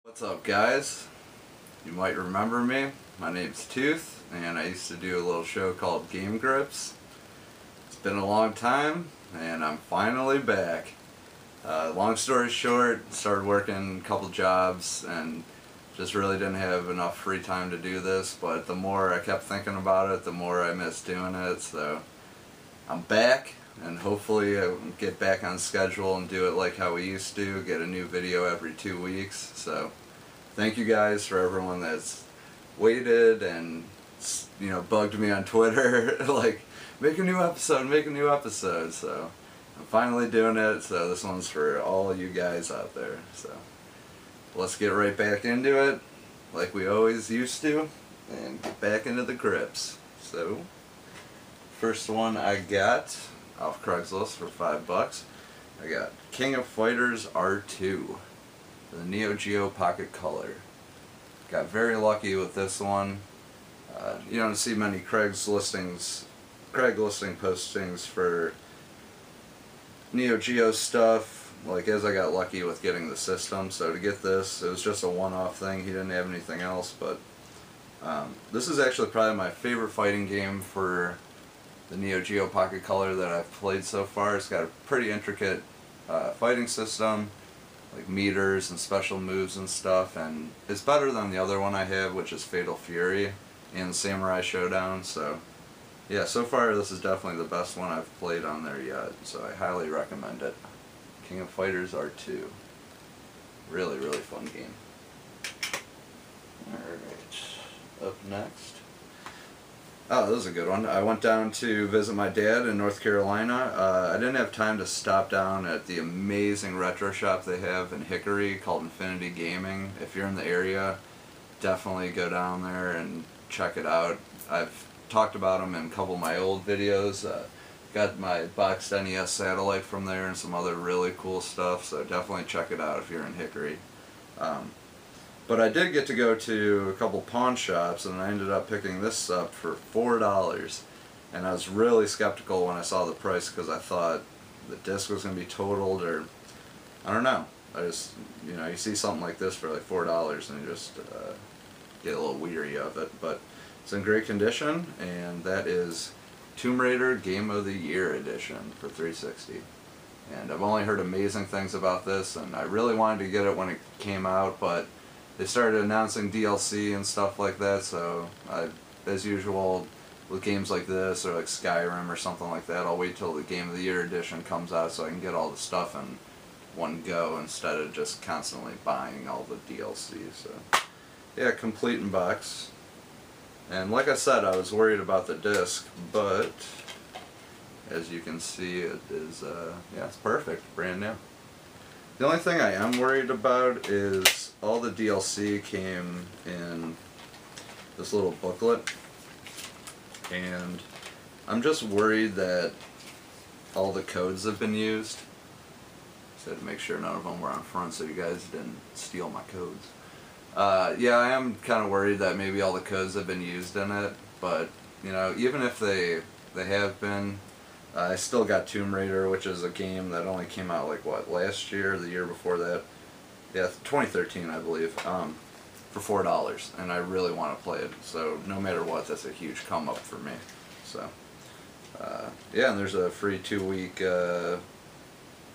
What's up, guys? You might remember me. My name's Tooth, and I used to do a little show called Game Grips. It's been a long time, and I'm finally back. Long story short, started working a couple jobs and just really didn't have enough free time to do this, but the more I kept thinking about it, the more I missed doing it, so I'm back, and hopefully I can get back on schedule and do it like how we used to, get a new video every 2 weeks. So thank you guys for everyone that's waited and, you know, bugged me on Twitter like, make a new episode. So I'm finally doing it, so this one's for all you guys out there. So let's get right back into it like we always used to and get back into the grips. So first one I got off Craigslist for $5. I got King of Fighters R2, the Neo Geo Pocket Color. Got very lucky with this one. You don't see many Craiglisting postings for Neo Geo stuff, like as I got lucky with getting the system. So to get this, it was just a one-off thing. He didn't have anything else, but this is actually probably my favorite fighting game for the Neo Geo Pocket Color that I've played so far. It's got a pretty intricate fighting system, like meters and special moves and stuff, and it's better than the other one I have, which is Fatal Fury and Samurai Showdown. So yeah, so far this is definitely the best one I've played on there yet, so I highly recommend it. King of Fighters R2. Really, really fun game. Alright, up next. Oh, this is a good one. I went down to visit my dad in North Carolina. I didn't have time to stop down at the amazing retro shop they have in Hickory called Infinity Gaming. If you're in the area, definitely go down there and check it out. I've talked about them in a couple of my old videos. Got my boxed NES satellite from there and some other really cool stuff, so definitely check it out if you're in Hickory. But I did get to go to a couple pawn shops, and I ended up picking this up for $4. And I was really skeptical when I saw the price because I thought the disc was going to be totaled, or I don't know. I just, you know, you see something like this for like $4 and you just get a little weary of it. But it's in great condition, and that is Tomb Raider Game of the Year Edition for $3.60. And I've only heard amazing things about this, and I really wanted to get it when it came out, but they started announcing DLC and stuff like that, so as usual with games like this or like Skyrim or something like that, I'll wait till the Game of the Year edition comes out so I can get all the stuff in one go instead of just constantly buying all the DLC. So yeah, complete in box. And like I said, I was worried about the disc, but as you can see, it is yeah, it's perfect, brand new. The only thing I am worried about is all the DLC came in this little booklet, and I'm just worried that all the codes have been used. So I had to make sure none of them were on front so you guys didn't steal my codes. Yeah, I am kind of worried that maybe all the codes have been used in it, but you know, even if they have been, I still got Tomb Raider, which is a game that only came out like what, last year or the year before that? Yeah, 2013 I believe, for $4, and I really want to play it, so no matter what, that's a huge come up for me. So yeah, and there's a free 2-week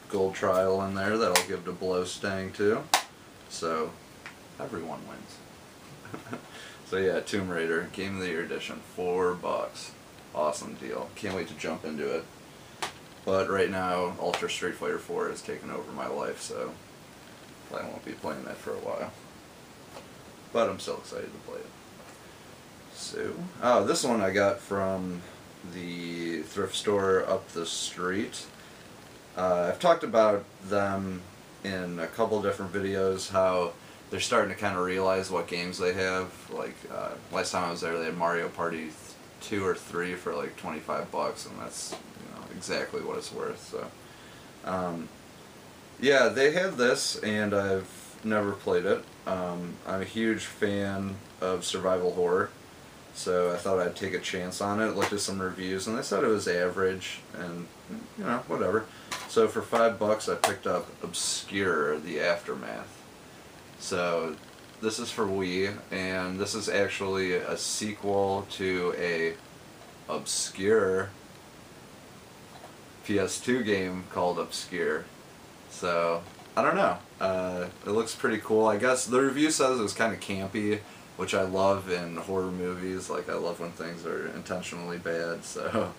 gold trial in there that I'll give to Blow Stang too, so everyone wins. So yeah, Tomb Raider Game of the Year Edition, $4. Awesome deal. Can't wait to jump into it. But right now, Ultra Street Fighter 4 has taken over my life, so I won't be playing that for a while. But I'm still excited to play it. So, oh, this one I got from the thrift store up the street. I've talked about them in a couple different videos, how they're starting to kind of realize what games they have. Like, last time I was there, they had Mario Party 2 or 3 for like $25, and that's, you know, exactly what it's worth. So yeah, they had this, and I've never played it. I'm a huge fan of survival horror, so I thought I'd take a chance on it. Looked at some reviews, and they said it was average, and you know, whatever. So for $5 I picked up Obscure: The Aftermath. So this is for Wii, and this is actually a sequel to a obscure PS2 game called Obscure. So I don't know. It looks pretty cool. I guess the review says it was kind of campy, which I love in horror movies. Like, I love when things are intentionally bad, so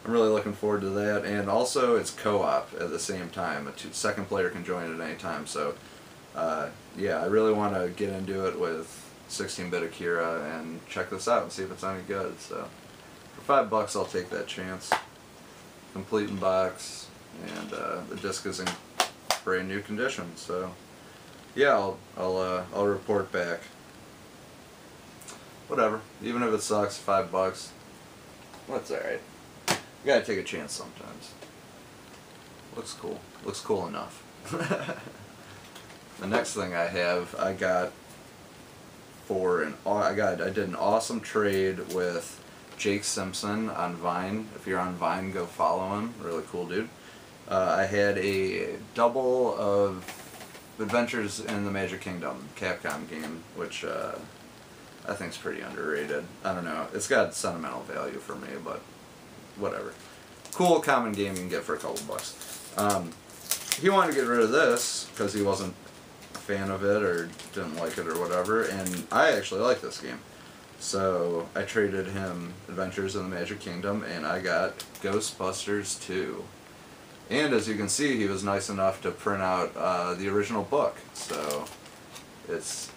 I'm really looking forward to that. And also, it's co-op at the same time. A second player can join at any time, so yeah, I really want to get into it with 16-bit Akira and check this out and see if it's any good. So for $5 I'll take that chance. Complete in box, and the disc is in brand new condition, so yeah, I'll report back. Whatever, even if it sucks, $5, well, it's alright. You gotta take a chance sometimes. Looks cool. Looks cool enough. The next thing I have, I did an awesome trade with Jake Simpson on Vine. If you're on Vine, go follow him. Really cool dude. I had a double of Adventures in the Magic Kingdom, Capcom game, which I think is pretty underrated. I don't know. It's got sentimental value for me, but whatever. Cool common game you can get for a couple bucks. He wanted to get rid of this because he wasn't a fan of it or didn't like it or whatever, and I actually like this game. So I traded him Adventures in the Magic Kingdom, and I got Ghostbusters 2. And as you can see, he was nice enough to print out the original book. So it's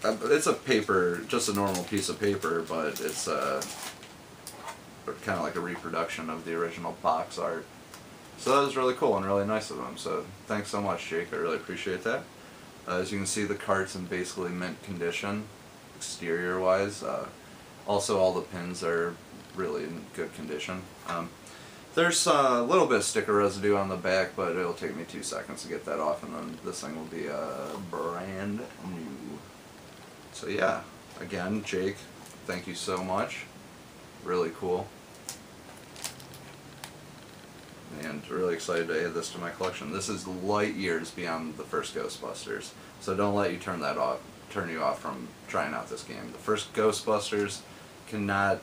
a paper, just a normal piece of paper, but it's kind of like a reproduction of the original box art. So that was really cool and really nice of him. So thanks so much, Jake. I really appreciate that. As you can see, the cart's in basically mint condition, exterior-wise. Also, all the pins are really in good condition. There's a little bit of sticker residue on the back, but it'll take me 2 seconds to get that off, and then this thing will be brand new. So yeah, again, Jake, thank you so much. Really cool. And really excited to add this to my collection. This is light years beyond the first Ghostbusters, so don't let you turn you off from trying out this game. The first Ghostbusters cannot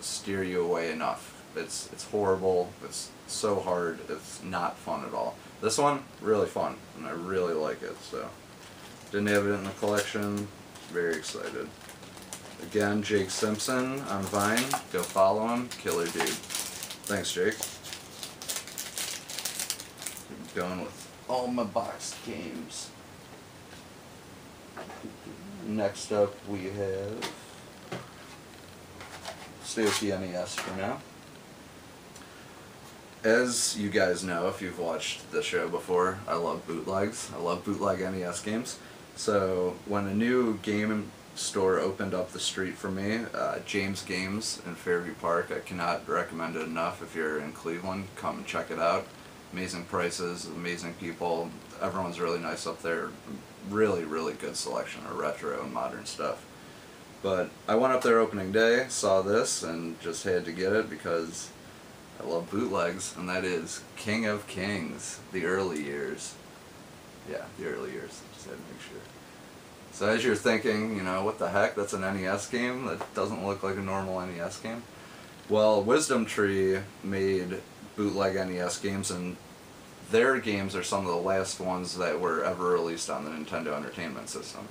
steer you away enough. It's horrible, it's so hard, it's not fun at all. This one, really fun, and I really like it, so. Didn't have it in the collection, very excited. Again, Jake Simpson on Vine, go follow him, killer dude. Thanks, Jake. Keep going with all my boxed games. Next up we have, stay with the NES for now. As you guys know, if you've watched the show before, I love bootlegs. I love bootleg NES games. So when a new game store opened up the street for me, James Games in Fairview Park, I cannot recommend it enough. If you're in Cleveland, come and check it out. Amazing prices, amazing people. Everyone's really nice up there. Really, really good selection of retro and modern stuff. But I went up there opening day, saw this, and just had to get it because I love bootlegs, and that is King of Kings, the early years. Yeah, the early years, just had to make sure. So as you're thinking, you know, what the heck, that's an NES game? That doesn't look like a normal NES game? Well, Wisdom Tree made bootleg NES games, and their games are some of the last ones that were ever released on the Nintendo Entertainment System.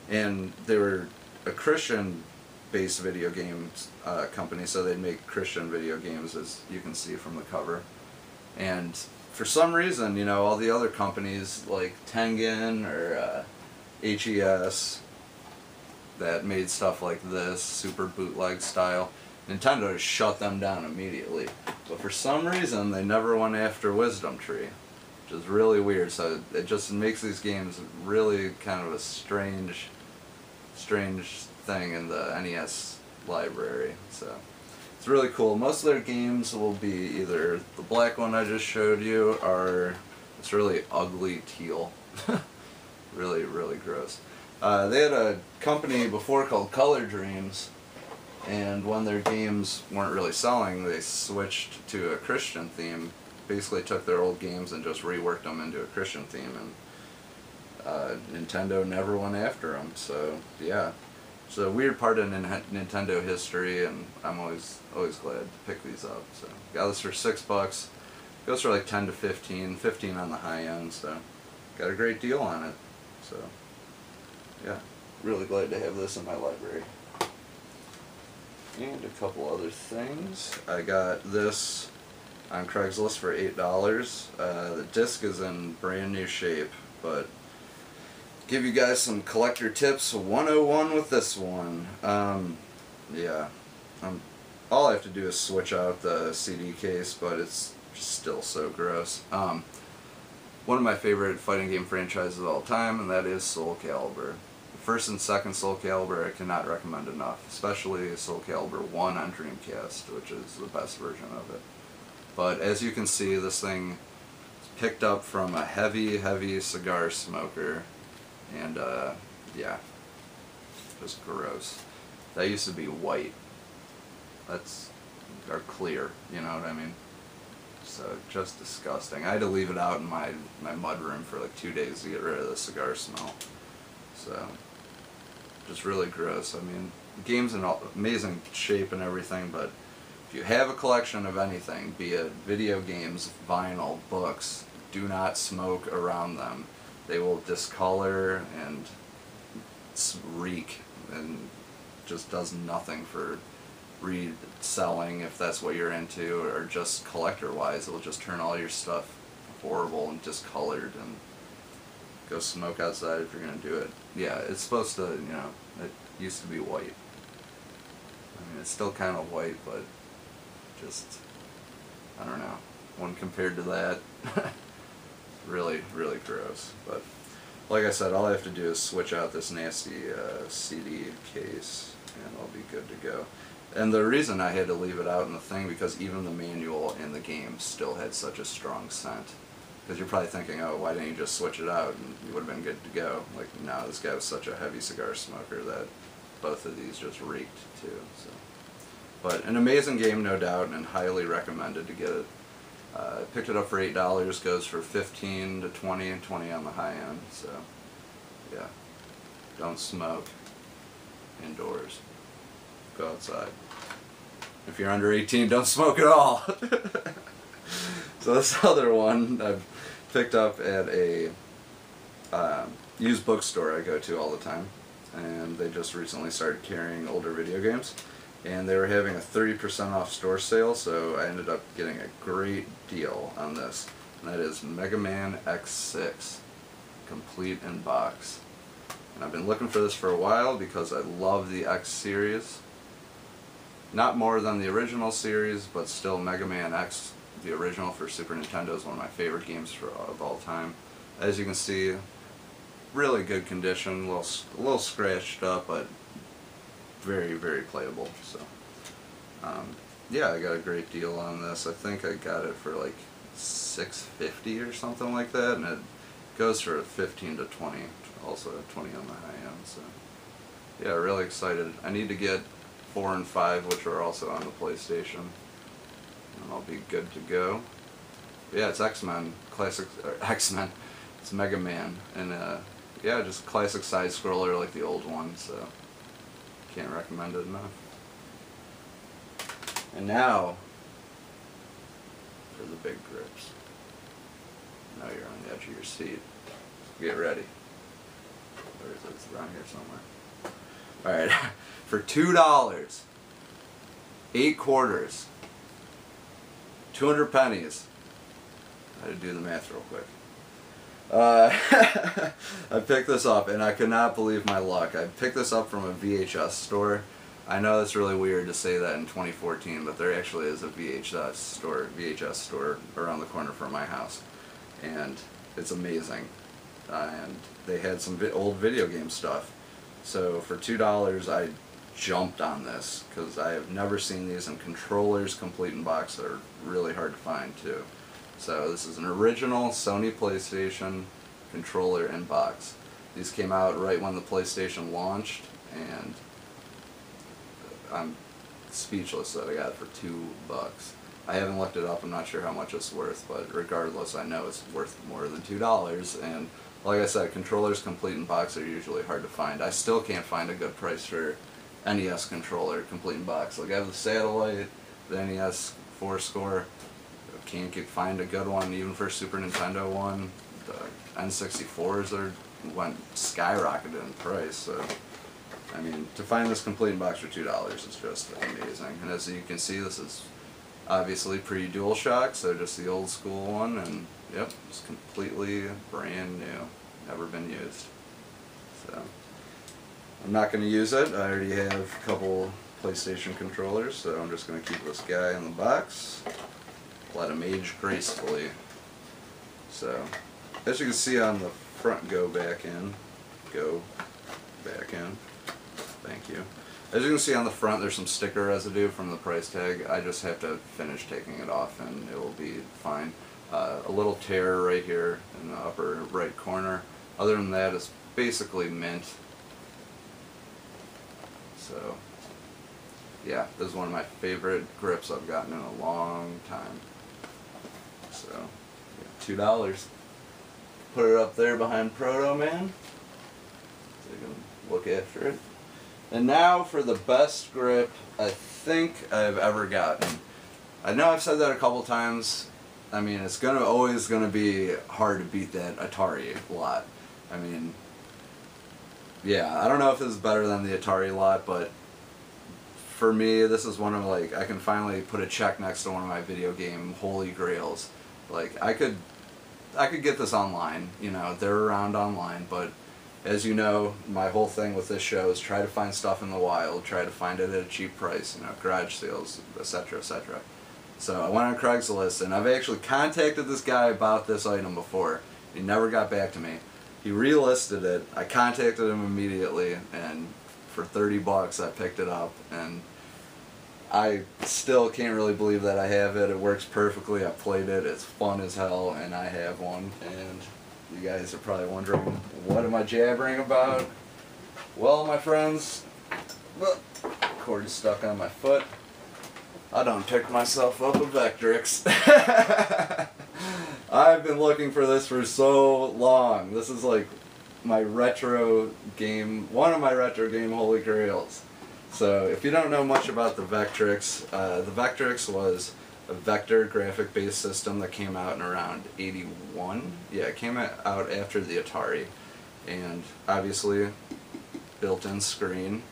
And they were a Christian-based video games company, so they'd make Christian video games, as you can see from the cover. And for some reason, you know, all the other companies like Tengen or HES that made stuff like this, super bootleg style, Nintendo just shut them down immediately. But for some reason, they never went after Wisdom Tree, which is really weird. So it just makes these games really kind of a strange thing in the NES library. So it's really cool. Most of their games will be either the black one I just showed you, or it's really ugly teal. Really, really gross. They had a company before called Color Dreams, and when their games weren't really selling, they switched to a Christian theme. Basically took their old games and just reworked them into a Christian theme, and Nintendo never went after them. So yeah, it's a weird part of Nintendo history, and I'm always glad to pick these up. So got this for $6. Goes for like 10 to 15 on the high end. So got a great deal on it. So yeah, really glad to have this in my library. And a couple other things. I got this on Craigslist for $8. The disc is in brand new shape, but give you guys some collector tips 101 with this one. Yeah, all I have to do is switch out the CD case, but it's still so gross. One of my favorite fighting game franchises of all time, and that is Soul Calibur. The first and second Soul Calibur I cannot recommend enough, especially Soul Calibur 1 on Dreamcast, which is the best version of it. But as you can see, this thing is picked up from a heavy cigar smoker, and yeah, just gross. That used to be white. Or clear, you know what I mean? So just disgusting. I had to leave it out in my mudroom for like 2 days to get rid of the cigar smell. So just really gross. I mean, the game's in amazing shape and everything, but if you have a collection of anything, be it video games, vinyl, books, do not smoke around them. They will discolor and reek, and just does nothing for reselling if that's what you're into, or just collector wise. It'll just turn all your stuff horrible and discolored, and go smoke outside if you're gonna do it. Yeah, it's supposed to, you know, it used to be white. I mean, it's still kind of white, but just, I don't know, when compared to that, really gross. But like I said, all I have to do is switch out this nasty CD case, and I'll be good to go. And the reason I had to leave it out in the thing, because even the manual in the game still had such a strong scent. Because you're probably thinking, oh, why didn't you just switch it out and you would have been good to go? Like, no, this guy was such a heavy cigar smoker that both of these just reeked too. So, but an amazing game, no doubt, and highly recommended to get it. Picked it up for $8, goes for 15 to 20, and 20 on the high end. So, yeah, don't smoke indoors. Go outside. If you're under 18, don't smoke at all. So this other one I've picked up at a used bookstore I go to all the time, and they just recently started carrying older video games, and they were having a 30% off store sale, so I ended up getting a great deal on this, and that is Mega Man X6, complete in box. And I've been looking for this for a while because I love the X series. Not more than the original series, but still Mega Man X, the original for Super Nintendo, is one of my favorite games of all time. As you can see, really good condition, a little scratched up, but very playable. So yeah, I got a great deal on this. I think I got it for like $6.50 or something like that, and it goes for 15 to 20, also 20 on the high end. So yeah, really excited. I need to get 4 and 5, which are also on the PlayStation, and I'll be good to go. But yeah, it's X-Men, classic, X-Men, it's Mega Man, and yeah, just a classic side-scroller like the old one, so can't recommend it enough. And now, for the big grips. Now you're on the edge of your seat. Get ready. Where is it? It's around here somewhere. Alright, for $2, 8 quarters, 200 pennies. I had to do the math real quick. I picked this up, and I could not believe my luck. I picked this up from a VHS store. I know it's really weird to say that in 2014, but there actually is a VHS store around the corner from my house, and it's amazing. And they had some old video game stuff. So for $2, I jumped on this because I have never seen these, and controllers complete in box that are really hard to find too. So this is an original Sony PlayStation controller in box. These came out right when the PlayStation launched, and I'm speechless that I got it for $2. I haven't looked it up, I'm not sure how much it's worth, but regardless, I know it's worth more than $2, and like I said, controllers complete in box are usually hard to find. I still can't find a good price for NES controller complete in box. Like I have the Satellite, the NES 4-score. Can't find a good one even for Super Nintendo one. The N64s went skyrocketed in price. So I mean, to find this complete in box for $2 is just amazing. And as you can see, this is obviously pre-DualShock, so just the old school one, and yep, it's completely brand new, never been used. So I'm not going to use it. I already have a couple PlayStation controllers, so I'm just going to keep this guy in the box, let him age gracefully. So as you can see on the front, go back in. Thank you. As you can see on the front, there's some sticker residue from the price tag. I just have to finish taking it off and it will be fine. A little tear right here in the upper right corner. Other than that, it's basically mint. So yeah, this is one of my favorite grips I've gotten in a long time. So yeah, $2. Put it up there behind Proto Man so you can look after it. And now for the best grip I think I've ever gotten. I know I've said that a couple times. I mean, it's always gonna be hard to beat that Atari lot. I mean, yeah, I don't know if this is better than the Atari lot, but for me, this is one of, like, I can finally put a check next to one of my video game holy grails. Like, I could get this online, you know, they're around online, but as you know, my whole thing with this show is try to find stuff in the wild, try to find it at a cheap price, you know, garage sales, etc., etc. So I went on Craigslist, and I've actually contacted this guy about this item before. He never got back to me. He relisted it. I contacted him immediately, and for $30 I picked it up, and I still can't really believe that I have it. It works perfectly. I played it. It's fun as hell, and I have one. And you guys are probably wondering, what am I jabbering about? Well, my friends, cord is stuck on my foot. I done picked myself up a Vectrix. I've been looking for this for so long. This is like my retro game, one of my retro game holy grails. So if you don't know much about the Vectrix was a vector graphic based system that came out in around '81. Yeah, it came out after the Atari, and obviously built-in screen,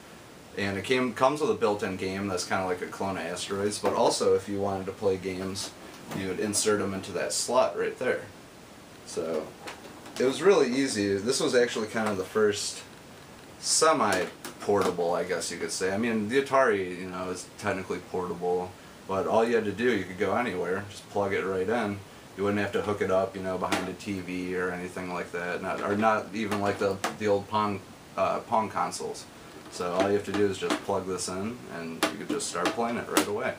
and it comes with a built-in game that's kind of like a clone of Asteroids, but also if you wanted to play games, you would insert them into that slot right there. So it was really easy. This was actually kind of the first semi-portable, I guess you could say. I mean, the Atari, you know, is technically portable, but all you had to do, you could go anywhere, just plug it right in. You wouldn't have to hook it up, you know, behind a TV or anything like that, not even like the old Pong consoles. So all you have to do is just plug this in, and you could just start playing it right away.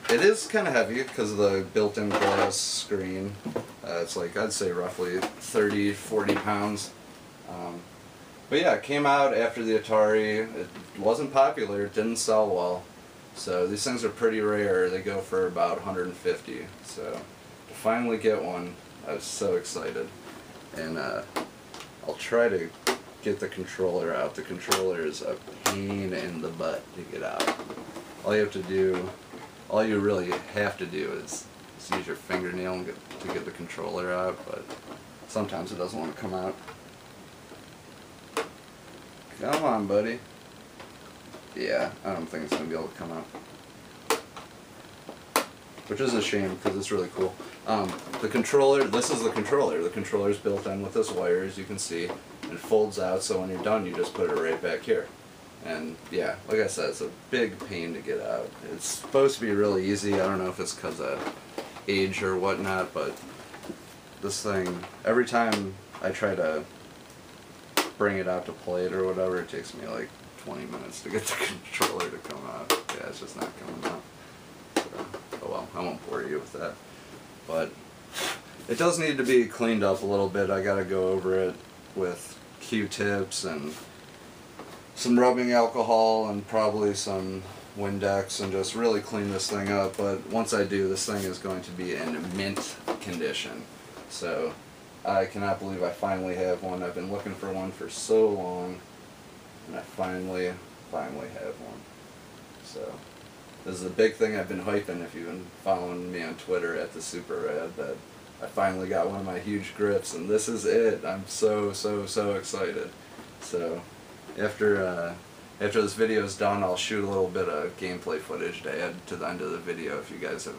It is kind of heavy because of the built-in glass screen. It's like, I'd say roughly 30, 40 pounds. But yeah, it came out after the Atari. It wasn't popular, it didn't sell well. So these things are pretty rare. They go for about 150. So to finally get one, I was so excited. And I'll try to get the controller out. The controller is a pain in the butt to get out. All you really have to do is use your fingernail to get the controller out, but sometimes it doesn't want to come out. Come on, buddy. Yeah, I don't think it's going to be able to come out. Which is a shame, because it's really cool. The controller, this is the controller. The controller is built in with this wire, as you can see. It folds out, so when you're done, you just put it right back here. And yeah, like I said, it's a big pain to get out. It's supposed to be really easy. I don't know if it's because of age or whatnot, but this thing, every time I try to bring it out to play it or whatever, it takes me like 20 minutes to get the controller to come out. Yeah, it's just not coming out. So, oh well, I won't bore you with that. But it does need to be cleaned up a little bit. I gotta go over it with Q-tips and some rubbing alcohol and probably some Windex and just really clean this thing up. But once I do, this thing is going to be in mint condition. So I cannot believe I finally have one. I've been looking for one for so long, and I finally have one. So this is a big thing I've been hyping if you've been following me on Twitter at the Super Rad, that I finally got one of my huge grips, and this is it. I'm so excited. So after this video is done, I'll shoot a little bit of gameplay footage to add to the end of the video if you guys have,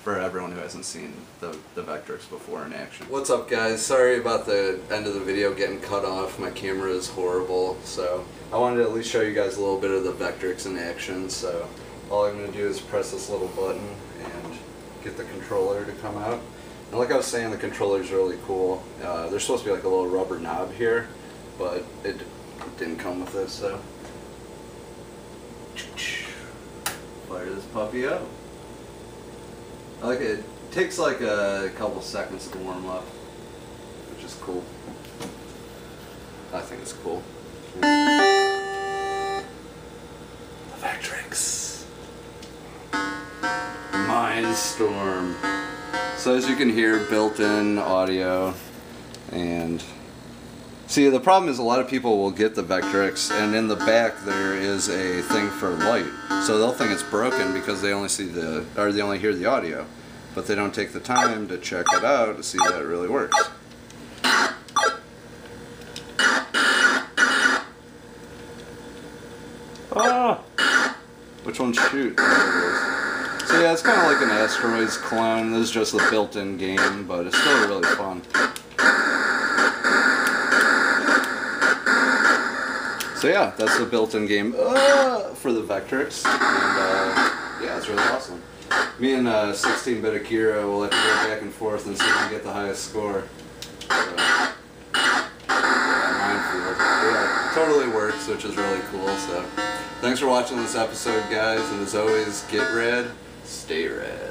for everyone who hasn't seen the Vectrex before in action. What's up, guys? Sorry about the end of the video getting cut off. My camera is horrible, so I wanted to at least show you guys a little bit of the Vectrex in action. So all I'm going to do is press this little button and get the controller to come out. And like I was saying, the controller is really cool. There's supposed to be like a little rubber knob here, but it didn't come with this, so fire this puppy up. I like it. It takes like a couple seconds to warm up, which is cool. I think it's cool. The Vectrex Mindstorm. So as you can hear, built-in audio, and see, the problem is a lot of people will get the Vectrex and in the back there is a thing for light. So they'll think it's broken because they only see they only hear the audio, but they don't take the time to check it out to see that it really works. Ah! Which one shoot? So yeah, it's kind of like an Asteroids clone. This is just a built-in game, but it's still really fun. So yeah, that's the built-in game for the Vectrex, and yeah, it's really awesome. Me and 16-bit Akira will have to go back and forth and see who can get the highest score. So, minefield. Yeah, it totally works, which is really cool. So thanks for watching this episode, guys, and as always, get rad, stay rad.